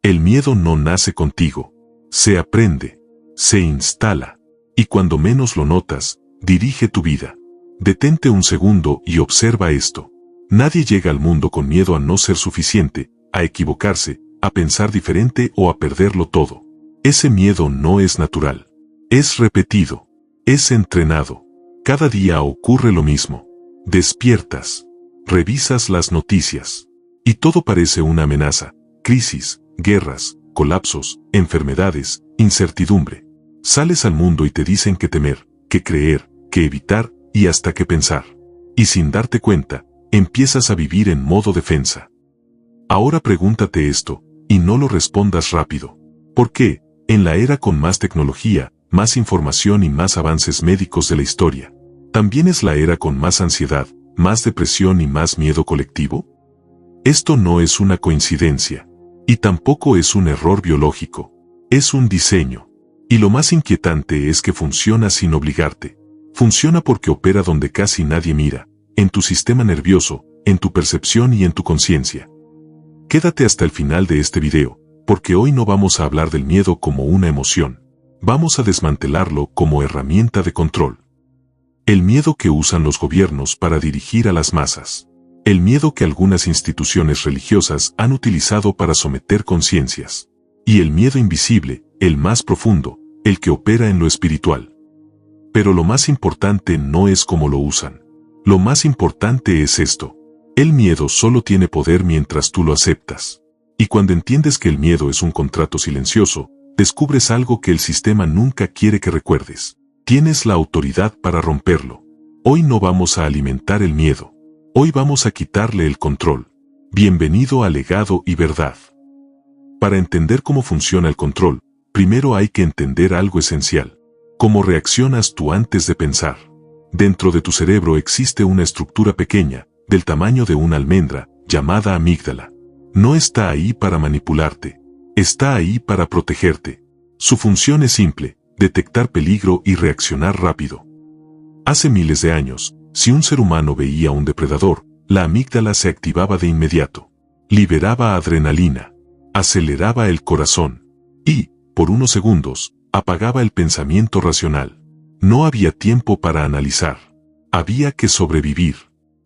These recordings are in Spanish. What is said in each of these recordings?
El miedo no nace contigo. Se aprende. Se instala. Y cuando menos lo notas, dirige tu vida. Detente un segundo y observa esto. Nadie llega al mundo con miedo a no ser suficiente, a equivocarse, a pensar diferente o a perderlo todo. Ese miedo no es natural. Es repetido. Es entrenado. Cada día ocurre lo mismo. Despiertas. Revisas las noticias. Y todo parece una amenaza. Crisis, guerras, colapsos, enfermedades, incertidumbre. Sales al mundo y te dicen qué temer, qué creer, qué evitar y hasta qué pensar. Y sin darte cuenta, empiezas a vivir en modo defensa. Ahora pregúntate esto, y no lo respondas rápido. ¿Por qué, en la era con más tecnología, más información y más avances médicos de la historia, también es la era con más ansiedad, más depresión y más miedo colectivo? Esto no es una coincidencia. Y tampoco es un error biológico. Es un diseño. Y lo más inquietante es que funciona sin obligarte. Funciona porque opera donde casi nadie mira, en tu sistema nervioso, en tu percepción y en tu conciencia. Quédate hasta el final de este video, porque hoy no vamos a hablar del miedo como una emoción. Vamos a desmantelarlo como herramienta de control. El miedo que usan los gobiernos para dirigir a las masas. El miedo que algunas instituciones religiosas han utilizado para someter conciencias. Y el miedo invisible, el más profundo, el que opera en lo espiritual. Pero lo más importante no es cómo lo usan. Lo más importante es esto. El miedo solo tiene poder mientras tú lo aceptas. Y cuando entiendes que el miedo es un contrato silencioso, descubres algo que el sistema nunca quiere que recuerdes. Tienes la autoridad para romperlo. Hoy no vamos a alimentar el miedo. Hoy vamos a quitarle el control. Bienvenido a Legado y Verdad. Para entender cómo funciona el control, primero hay que entender algo esencial. Cómo reaccionas tú antes de pensar. Dentro de tu cerebro existe una estructura pequeña, del tamaño de una almendra, llamada amígdala. No está ahí para manipularte. Está ahí para protegerte. Su función es simple, detectar peligro y reaccionar rápido. Hace miles de años, si un ser humano veía a un depredador, la amígdala se activaba de inmediato. Liberaba adrenalina. Aceleraba el corazón. Y, por unos segundos, apagaba el pensamiento racional. No había tiempo para analizar. Había que sobrevivir.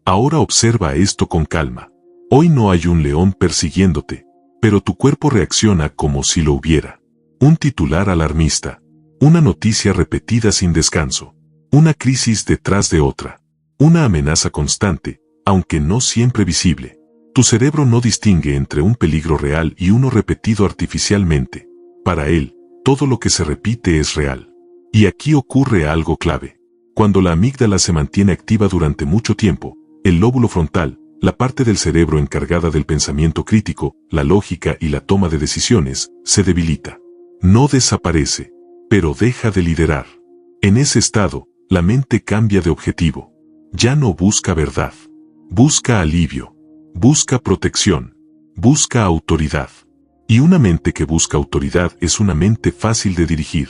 Ahora observa esto con calma. Hoy no hay un león persiguiéndote, pero tu cuerpo reacciona como si lo hubiera. Un titular alarmista. Una noticia repetida sin descanso. Una crisis detrás de otra. Una amenaza constante, aunque no siempre visible. Tu cerebro no distingue entre un peligro real y uno repetido artificialmente. Para él, todo lo que se repite es real. Y aquí ocurre algo clave. Cuando la amígdala se mantiene activa durante mucho tiempo, el lóbulo frontal, la parte del cerebro encargada del pensamiento crítico, la lógica y la toma de decisiones, se debilita. No desaparece, pero deja de liderar. En ese estado, la mente cambia de objetivo. Ya no busca verdad. Busca alivio. Busca protección. Busca autoridad. Y una mente que busca autoridad es una mente fácil de dirigir.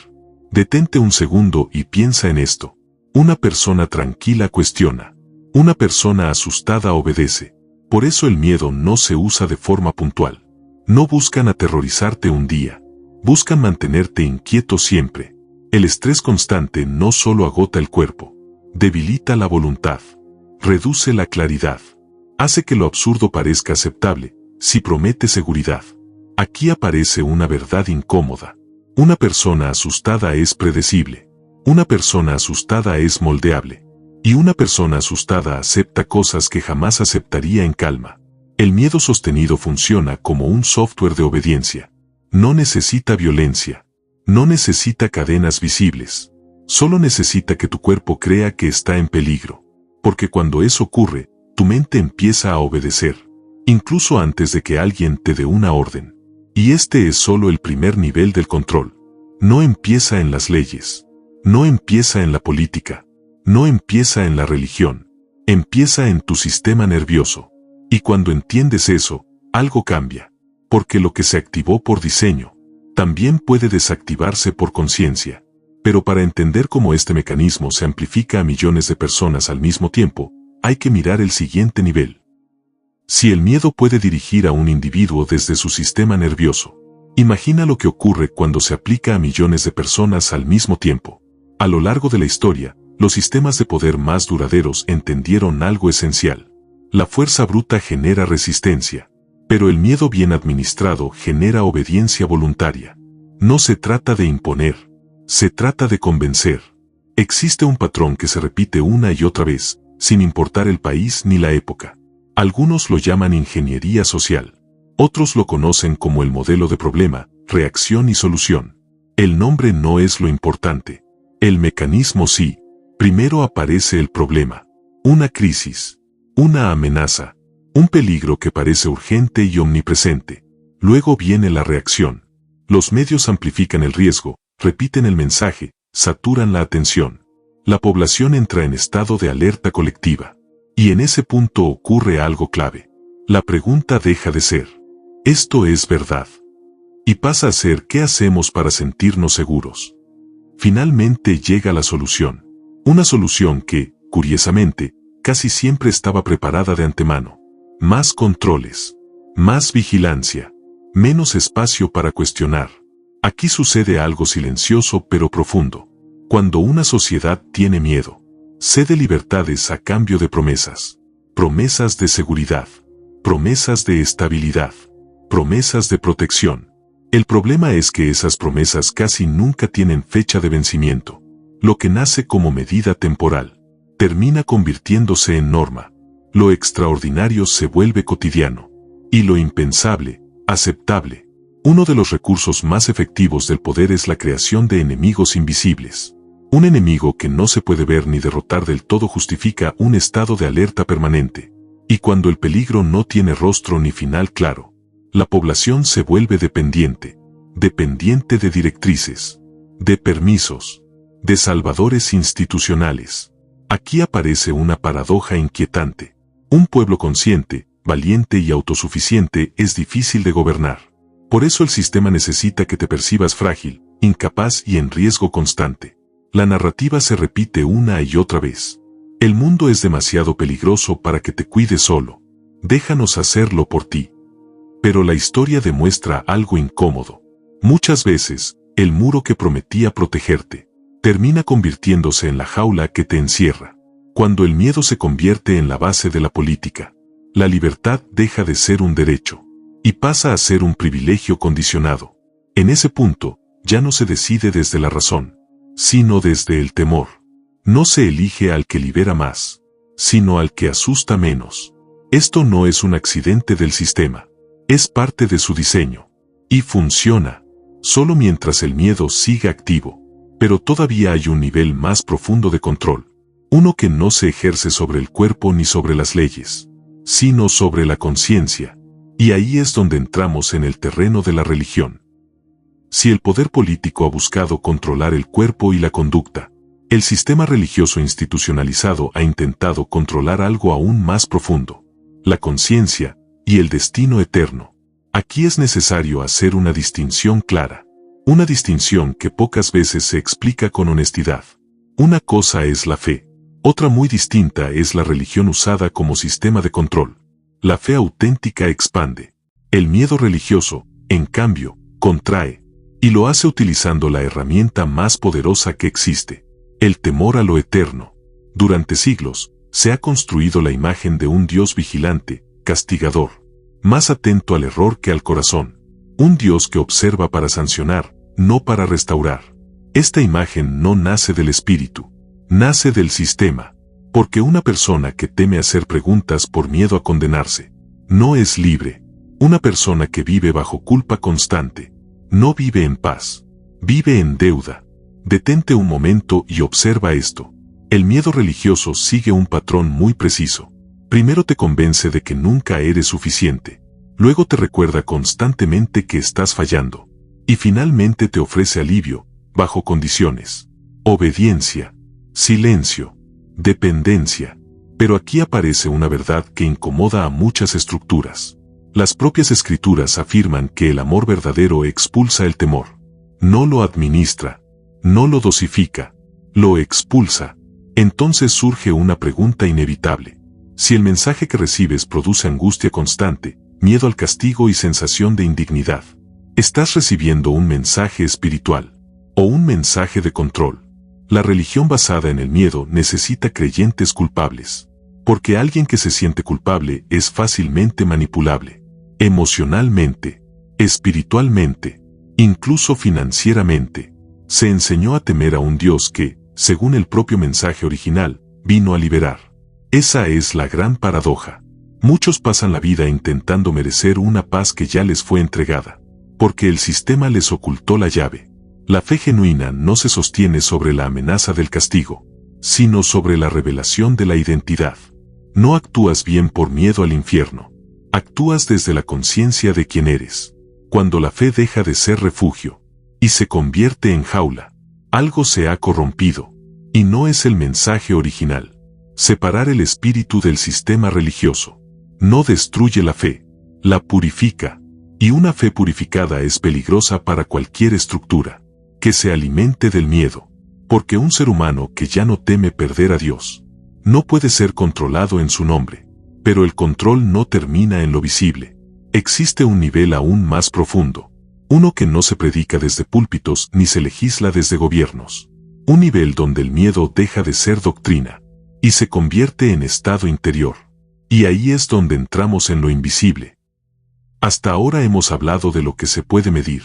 Detente un segundo y piensa en esto. Una persona tranquila cuestiona. Una persona asustada obedece. Por eso el miedo no se usa de forma puntual. No buscan aterrorizarte un día. Buscan mantenerte inquieto siempre. El estrés constante no solo agota el cuerpo. Debilita la voluntad. Reduce la claridad. Hace que lo absurdo parezca aceptable, si promete seguridad. Aquí aparece una verdad incómoda. Una persona asustada es predecible. Una persona asustada es moldeable. Y una persona asustada acepta cosas que jamás aceptaría en calma. El miedo sostenido funciona como un software de obediencia. No necesita violencia. No necesita cadenas visibles. Solo necesita que tu cuerpo crea que está en peligro. Porque cuando eso ocurre, tu mente empieza a obedecer. Incluso antes de que alguien te dé una orden. Y este es solo el primer nivel del control. No empieza en las leyes. No empieza en la política. No empieza en la religión. Empieza en tu sistema nervioso. Y cuando entiendes eso, algo cambia. Porque lo que se activó por diseño, también puede desactivarse por conciencia. Pero para entender cómo este mecanismo se amplifica a millones de personas al mismo tiempo, hay que mirar el siguiente nivel. Si el miedo puede dirigir a un individuo desde su sistema nervioso, Imagina lo que ocurre cuando se aplica a millones de personas al mismo tiempo. A lo largo de la historia, los sistemas de poder más duraderos entendieron algo esencial. La fuerza bruta genera resistencia, pero el miedo bien administrado genera obediencia voluntaria. No se trata de imponer, se trata de convencer. Existe un patrón que se repite una y otra vez, sin importar el país ni la época. Algunos lo llaman ingeniería social. Otros lo conocen como el modelo de problema, reacción y solución. El nombre no es lo importante. El mecanismo sí. Primero aparece el problema. Una crisis. Una amenaza. Un peligro que parece urgente y omnipresente. Luego viene la reacción. Los medios amplifican el riesgo, repiten el mensaje, saturan la atención. La población entra en estado de alerta colectiva. Y en ese punto ocurre algo clave. La pregunta deja de ser, ¿esto es verdad? Y pasa a ser, ¿qué hacemos para sentirnos seguros? Finalmente llega la solución. Una solución que, curiosamente, casi siempre estaba preparada de antemano. Más controles. Más vigilancia. Menos espacio para cuestionar. Aquí sucede algo silencioso pero profundo. Cuando una sociedad tiene miedo, cede libertades a cambio de promesas. Promesas de seguridad. Promesas de estabilidad. Promesas de protección. El problema es que esas promesas casi nunca tienen fecha de vencimiento. Lo que nace como medida temporal, termina convirtiéndose en norma. Lo extraordinario se vuelve cotidiano. Y lo impensable, aceptable. Uno de los recursos más efectivos del poder es la creación de enemigos invisibles. Un enemigo que no se puede ver ni derrotar del todo justifica un estado de alerta permanente. Y cuando el peligro no tiene rostro ni final claro, la población se vuelve dependiente. Dependiente de directrices, de permisos, de salvadores institucionales. Aquí aparece una paradoja inquietante. Un pueblo consciente, valiente y autosuficiente es difícil de gobernar. Por eso el sistema necesita que te percibas frágil, incapaz y en riesgo constante. La narrativa se repite una y otra vez. El mundo es demasiado peligroso para que te cuides solo. Déjanos hacerlo por ti. Pero la historia demuestra algo incómodo. Muchas veces, el muro que prometía protegerte, termina convirtiéndose en la jaula que te encierra. Cuando el miedo se convierte en la base de la política, la libertad deja de ser un derecho, y pasa a ser un privilegio condicionado. En ese punto, ya no se decide desde la razón, sino desde el temor. No se elige al que libera más, sino al que asusta menos. Esto no es un accidente del sistema, es parte de su diseño. Y funciona, solo mientras el miedo siga activo. Pero todavía hay un nivel más profundo de control. Uno que no se ejerce sobre el cuerpo ni sobre las leyes, sino sobre la conciencia. Y ahí es donde entramos en el terreno de la religión. Si el poder político ha buscado controlar el cuerpo y la conducta, el sistema religioso institucionalizado ha intentado controlar algo aún más profundo, la conciencia y el destino eterno. Aquí es necesario hacer una distinción clara, una distinción que pocas veces se explica con honestidad. Una cosa es la fe, otra muy distinta es la religión usada como sistema de control. La fe auténtica expande. El miedo religioso, en cambio, contrae, y lo hace utilizando la herramienta más poderosa que existe, el temor a lo eterno. Durante siglos, se ha construido la imagen de un Dios vigilante, castigador, más atento al error que al corazón. Un Dios que observa para sancionar, no para restaurar. Esta imagen no nace del espíritu, nace del sistema, porque una persona que teme hacer preguntas por miedo a condenarse, no es libre. Una persona que vive bajo culpa constante, no vive en paz, vive en deuda. Detente un momento y observa esto. El miedo religioso sigue un patrón muy preciso. Primero te convence de que nunca eres suficiente. Luego te recuerda constantemente que estás fallando. Y finalmente te ofrece alivio, bajo condiciones. Obediencia, silencio, dependencia. Pero aquí aparece una verdad que incomoda a muchas estructuras. Las propias escrituras afirman que el amor verdadero expulsa el temor. No lo administra, no lo dosifica, lo expulsa. Entonces surge una pregunta inevitable. Si el mensaje que recibes produce angustia constante, miedo al castigo y sensación de indignidad, Estás recibiendo un mensaje espiritual o un mensaje de control. La religión basada en el miedo necesita creyentes culpables, porque alguien que se siente culpable es fácilmente manipulable, emocionalmente, espiritualmente, incluso financieramente. Se enseñó a temer a un Dios que, según el propio mensaje original, vino a liberar. Esa es la gran paradoja. Muchos pasan la vida intentando merecer una paz que ya les fue entregada, porque el sistema les ocultó la llave. La fe genuina no se sostiene sobre la amenaza del castigo, sino sobre la revelación de la identidad. No actúas bien por miedo al infierno. Actúas desde la conciencia de quién eres. Cuando la fe deja de ser refugio y se convierte en jaula, algo se ha corrompido, y no es el mensaje original. Separar el espíritu del sistema religioso no destruye la fe, la purifica, y una fe purificada es peligrosa para cualquier estructura que se alimente del miedo, porque un ser humano que ya no teme perder a Dios no puede ser controlado en su nombre. Pero el control no termina en lo visible. Existe un nivel aún más profundo, uno que no se predica desde púlpitos ni se legisla desde gobiernos. Un nivel donde el miedo deja de ser doctrina y se convierte en estado interior. Y ahí es donde entramos en lo invisible. Hasta ahora hemos hablado de lo que se puede medir: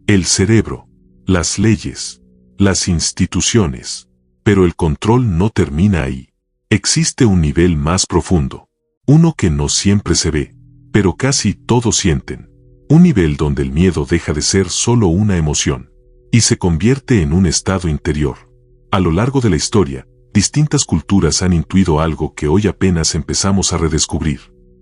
el cerebro, las leyes, las instituciones. Pero el control no termina ahí. Existe un nivel más profundo, uno que no siempre se ve, pero casi todos sienten. Un nivel donde el miedo deja de ser solo una emoción y se convierte en un estado interior. A lo largo de la historia, distintas culturas han intuido algo que hoy apenas empezamos a redescubrir.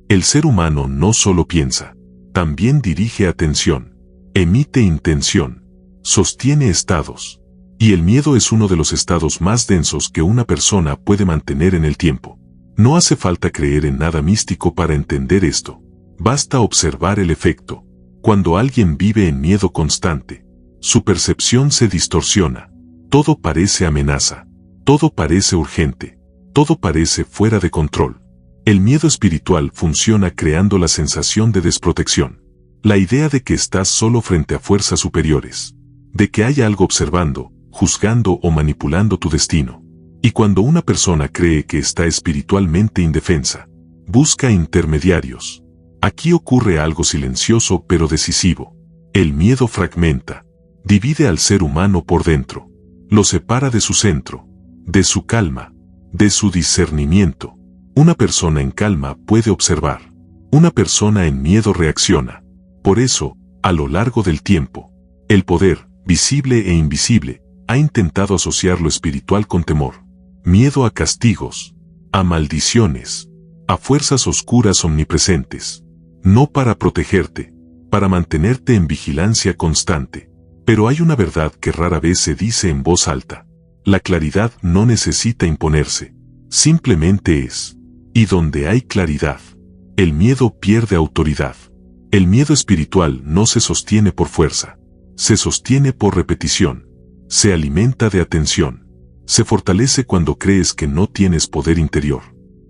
El ser humano no solo piensa, también dirige atención, emite intención, sostiene estados. Y el miedo es uno de los estados más densos que una persona puede mantener en el tiempo. No hace falta creer en nada místico para entender esto. Basta observar el efecto. Cuando alguien vive en miedo constante, su percepción se distorsiona. Todo parece amenaza. Todo parece urgente. Todo parece fuera de control. El miedo espiritual funciona creando la sensación de desprotección. La idea de que estás solo frente a fuerzas superiores. De que hay algo observando, juzgando o manipulando tu destino. Y cuando una persona cree que está espiritualmente indefensa, busca intermediarios. Aquí ocurre algo silencioso pero decisivo. El miedo fragmenta, divide al ser humano por dentro, lo separa de su centro, de su calma, de su discernimiento. Una persona en calma puede observar, una persona en miedo reacciona. Por eso, a lo largo del tiempo, el poder, visible e invisible, ha intentado asociar lo espiritual con temor, miedo a castigos, a maldiciones, a fuerzas oscuras omnipresentes. No para protegerte, para mantenerte en vigilancia constante. Pero hay una verdad que rara vez se dice en voz alta. La claridad no necesita imponerse, simplemente es. Y donde hay claridad, el miedo pierde autoridad. El miedo espiritual no se sostiene por fuerza, se sostiene por repetición, se alimenta de atención, se fortalece cuando crees que no tienes poder interior,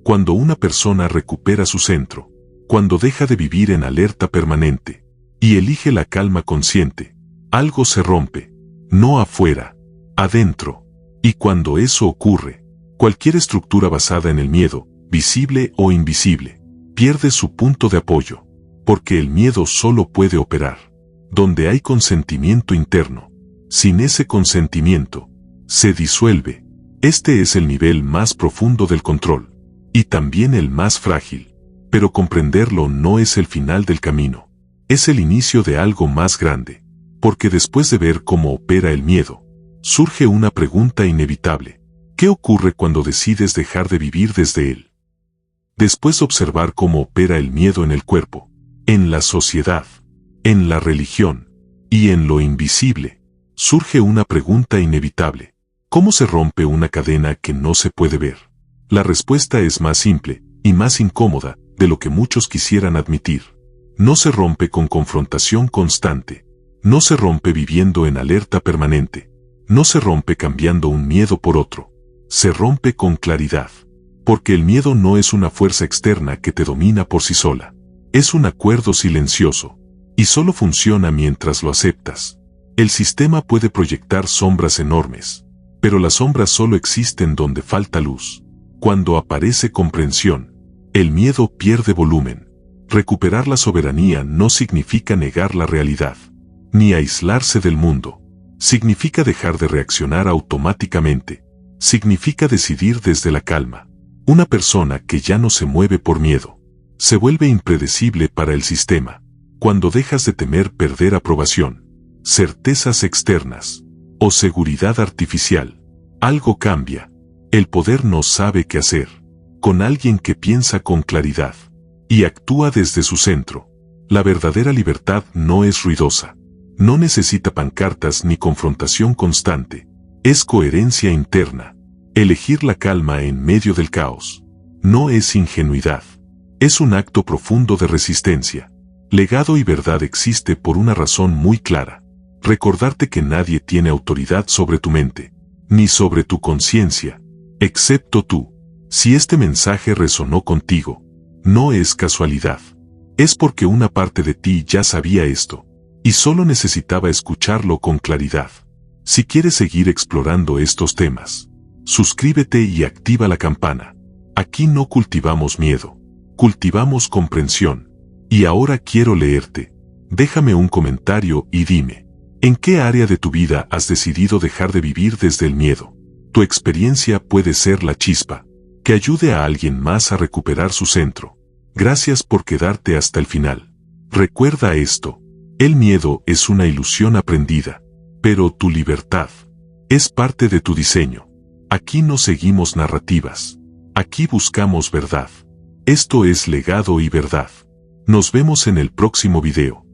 cuando una persona recupera su centro, cuando deja de vivir en alerta permanente y elige la calma consciente. Algo se rompe, no afuera, adentro. Y cuando eso ocurre, cualquier estructura basada en el miedo, visible o invisible, pierde su punto de apoyo, porque el miedo solo puede operar donde hay consentimiento interno. Sin ese consentimiento, se disuelve. Este es el nivel más profundo del control, y también el más frágil. Pero comprenderlo no es el final del camino, es el inicio de algo más grande, porque después de ver cómo opera el miedo, surge una pregunta inevitable: ¿qué ocurre cuando decides dejar de vivir desde él? Después de observar cómo opera el miedo en el cuerpo, en la sociedad, en la religión y en lo invisible, surge una pregunta inevitable: ¿cómo se rompe una cadena que no se puede ver? La respuesta es más simple y más incómoda de lo que muchos quisieran admitir. No se rompe con confrontación constante, no se rompe viviendo en alerta permanente, no se rompe cambiando un miedo por otro, se rompe con claridad. Porque el miedo no es una fuerza externa que te domina por sí sola, es un acuerdo silencioso y solo funciona mientras lo aceptas. El sistema puede proyectar sombras enormes, pero las sombras solo existen donde falta luz. Cuando aparece comprensión, el miedo pierde volumen. Recuperar la soberanía no significa negar la realidad, ni aislarse del mundo. Significa dejar de reaccionar automáticamente. Significa decidir desde la calma. Una persona que ya no se mueve por miedo, se vuelve impredecible para el sistema. Cuando dejas de temer perder aprobación, certezas externas o seguridad artificial, algo cambia. El poder no sabe qué hacer con alguien que piensa con claridad y actúa desde su centro. La verdadera libertad no es ruidosa. No necesita pancartas ni confrontación constante. Es coherencia interna. Elegir la calma en medio del caos. No es ingenuidad. Es un acto profundo de resistencia. Legado y verdad existe por una razón muy clara. Recordarte que nadie tiene autoridad sobre tu mente, ni sobre tu conciencia, excepto tú. Si este mensaje resonó contigo, no es casualidad. Es porque una parte de ti ya sabía esto, y solo necesitaba escucharlo con claridad. Si quieres seguir explorando estos temas, suscríbete y activa la campana. Aquí no cultivamos miedo, cultivamos comprensión. Y ahora quiero leerte. Déjame un comentario y dime, ¿en qué área de tu vida has decidido dejar de vivir desde el miedo? Tu experiencia puede ser la chispa que ayude a alguien más a recuperar su centro. Gracias por quedarte hasta el final. Recuerda esto. El miedo es una ilusión aprendida, pero tu libertad es parte de tu diseño. Aquí no seguimos narrativas. Aquí buscamos verdad. Esto es Legado y Verdad. Nos vemos en el próximo video.